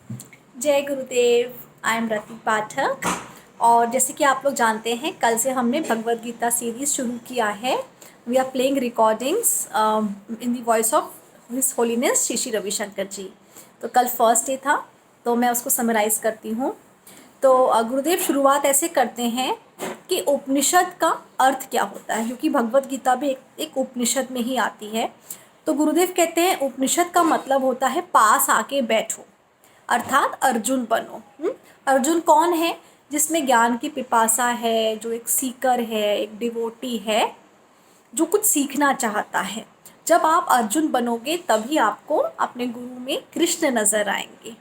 जय गुरुदेव। I am रति पाठक। और जैसे कि आप लोग जानते हैं, कल से हमने भगवद गीता सीरीज़ शुरू किया है। We are playing recordings in the voice of his holiness Shri Shri Ravishankar ji. तो कल फर्स्ट डे था, तो मैं उसको समराइज़ करती हूँ। तो गुरुदेव शुरुआत ऐसे करते हैं कि उपनिषद का अर्थ क्या होता है, क्योंकि भगवद गीता भी एक उपनिषद में ही आती है। तो गुरुदेव कहते हैं उपनिषद का मतलब होता है पास आके बैठो, अर्थात अर्जुन बनो। अर्जुन कौन है? जिसमें ज्ञान की पिपासा है, जो एक सीकर है, एक डिवोटी है, जो कुछ सीखना चाहता है। जब आप अर्जुन बनोगे तभी आपको अपने गुरु में कृष्ण नजर आएंगे।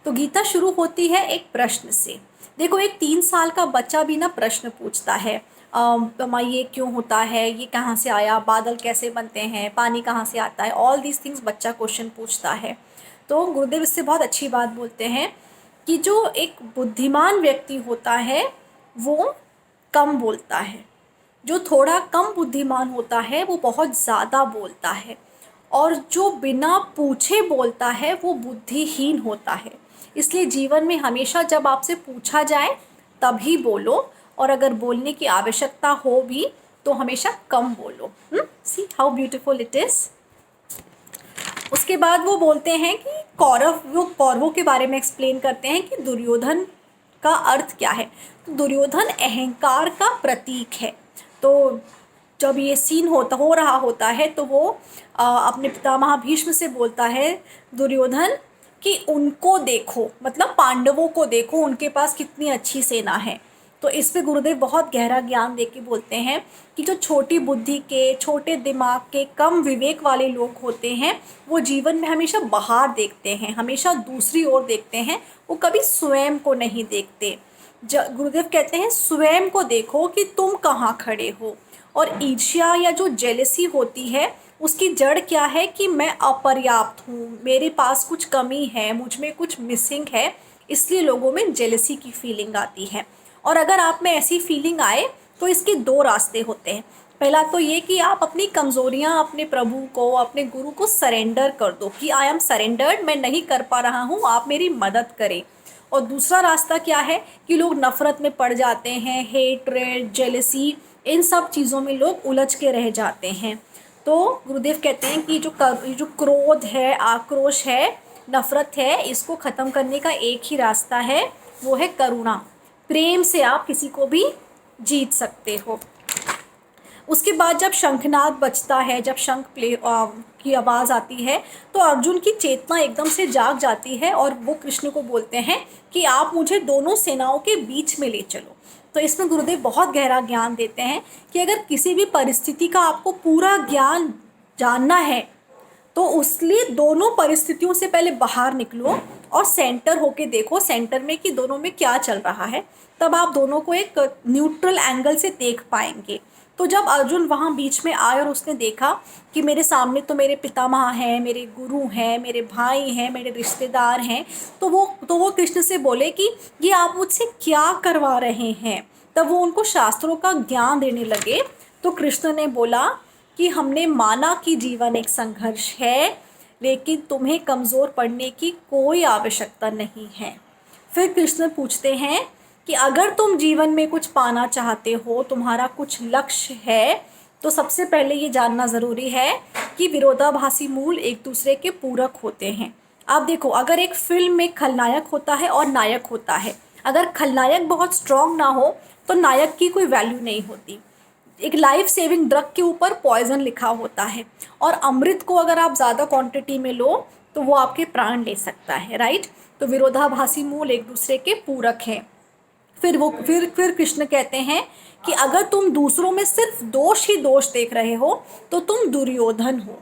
तो गीता शुरू होती है एक प्रश्न से। देखो, एक 3 साल का बच्चा भी ना प्रश्न पूछता है। माँ, ये क्यों होता है, ये कहाँ से आया, बादल कैसे बनते हैं, पानी कहाँ से आता है, ऑल दीज थिंग्स बच्चा क्वेश्चन पूछता है। तो गुरुदेव इससे बहुत अच्छी बात बोलते हैं कि जो एक बुद्धिमान व्यक्ति होता है वो कम बोलता है, जो थोड़ा कम बुद्धिमान होता है वो बहुत ज़्यादा बोलता है, और जो बिना पूछे बोलता है वो बुद्धिहीन होता है। इसलिए जीवन में हमेशा जब आपसे पूछा जाए तभी बोलो, और अगर बोलने की आवश्यकता हो भी तो हमेशा कम बोलो। See how beautiful it is. उसके बाद वो बोलते हैं कि कौरवों के बारे में एक्सप्लेन करते हैं कि दुर्योधन का अर्थ क्या है। तो दुर्योधन अहंकार का प्रतीक है। तो जब ये सीन हो रहा होता है तो वो अपने पितामह भीष्म से बोलता है दुर्योधन कि उनको देखो, मतलब पांडवों को देखो, उनके पास कितनी अच्छी सेना है। तो इस पे गुरुदेव बहुत गहरा ज्ञान दे के बोलते हैं कि जो छोटी बुद्धि के, छोटे दिमाग के, कम विवेक वाले लोग होते हैं वो जीवन में हमेशा बाहर देखते हैं, हमेशा दूसरी ओर देखते हैं, वो कभी स्वयं को नहीं देखते। गुरुदेव कहते हैं स्वयं को देखो कि तुम कहाँ खड़े हो। और ईर्ष्या या जो जेलसी होती है उसकी जड़ क्या है कि मैं अपर्याप्त हूँ, मेरे पास कुछ कमी है, मुझ में कुछ मिसिंग है, इसलिए लोगों में जेलसी की फीलिंग आती है। और अगर आप में ऐसी फीलिंग आए तो इसके 2 रास्ते होते हैं। पहला तो ये कि आप अपनी कमज़ोरियाँ अपने प्रभु को, अपने गुरु को सरेंडर कर दो कि आई एम सरेंडर्ड, मैं नहीं कर पा रहा हूँ, आप मेरी मदद करें। और दूसरा रास्ता क्या है कि लोग नफ़रत में पड़ जाते हैं, हेट्रेड, जेलसी, इन सब चीज़ों में लोग उलझ के रह जाते हैं। तो गुरुदेव कहते हैं कि जो क्रोध है, आक्रोश है, नफ़रत है, इसको ख़त्म करने का एक ही रास्ता है, वो है करुणा। प्रेम से आप किसी को भी जीत सकते हो। उसके बाद जब शंखनाद बजता है, जब शंख की आवाज़ आती है तो अर्जुन की चेतना एकदम से जाग जाती है और वो कृष्ण को बोलते हैं कि आप मुझे दोनों सेनाओं के बीच में ले चलो। तो इसमें गुरुदेव बहुत गहरा ज्ञान देते हैं कि अगर किसी भी परिस्थिति का आपको पूरा ज्ञान जानना है तो उसलिए दोनों परिस्थितियों से पहले बाहर निकलो और सेंटर होके देखो, सेंटर में कि दोनों में क्या चल रहा है, तब आप दोनों को एक न्यूट्रल एंगल से देख पाएंगे। तो जब अर्जुन वहाँ बीच में आए और उसने देखा कि मेरे सामने तो मेरे पितामह हैं, मेरे गुरु हैं, मेरे भाई हैं, मेरे रिश्तेदार हैं, तो वो कृष्ण से बोले कि ये आप मुझसे क्या करवा रहे हैं। तब वो उनको शास्त्रों का ज्ञान देने लगे। तो कृष्ण ने बोला कि हमने माना कि जीवन एक संघर्ष है, लेकिन तुम्हें कमज़ोर पड़ने की कोई आवश्यकता नहीं है। फिर कृष्ण पूछते हैं कि अगर तुम जीवन में कुछ पाना चाहते हो, तुम्हारा कुछ लक्ष्य है, तो सबसे पहले ये जानना ज़रूरी है कि विरोधाभासी मूल एक दूसरे के पूरक होते हैं। आप देखो, अगर एक फिल्म में खलनायक होता है और नायक होता है, अगर खलनायक बहुत स्ट्रांग ना हो तो नायक की कोई वैल्यू नहीं होती। एक लाइफ सेविंग ड्रग के ऊपर पॉइजन लिखा होता है, और अमृत को अगर आप ज़्यादा क्वांटिटी में लो तो वो आपके प्राण ले सकता है, राइट। तो विरोधाभासी मूल एक दूसरे के पूरक हैं। फिर कृष्ण कहते हैं कि अगर तुम दूसरों में सिर्फ दोष ही दोष देख रहे हो तो तुम दुर्योधन हो।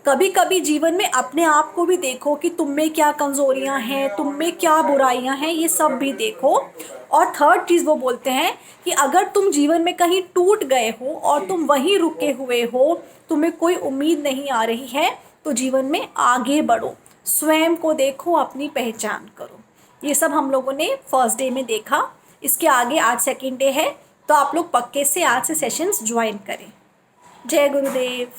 कभी कभी जीवन में अपने आप को भी देखो कि तुम में क्या कमज़ोरियां हैं, तुम में क्या बुराइयां हैं, ये सब भी देखो। और थर्ड चीज़ वो बोलते हैं कि अगर तुम जीवन में कहीं टूट गए हो और तुम वहीं रुके हुए हो, तुम्हें कोई उम्मीद नहीं आ रही है, तो जीवन में आगे बढ़ो, स्वयं को देखो, अपनी पहचान करो। ये सब हम लोगों ने फर्स्ट डे में देखा। इसके आगे आज सेकेंड डे है, तो आप लोग पक्के से आज से सेशंस ज्वाइन करें। जय गुरुदेव।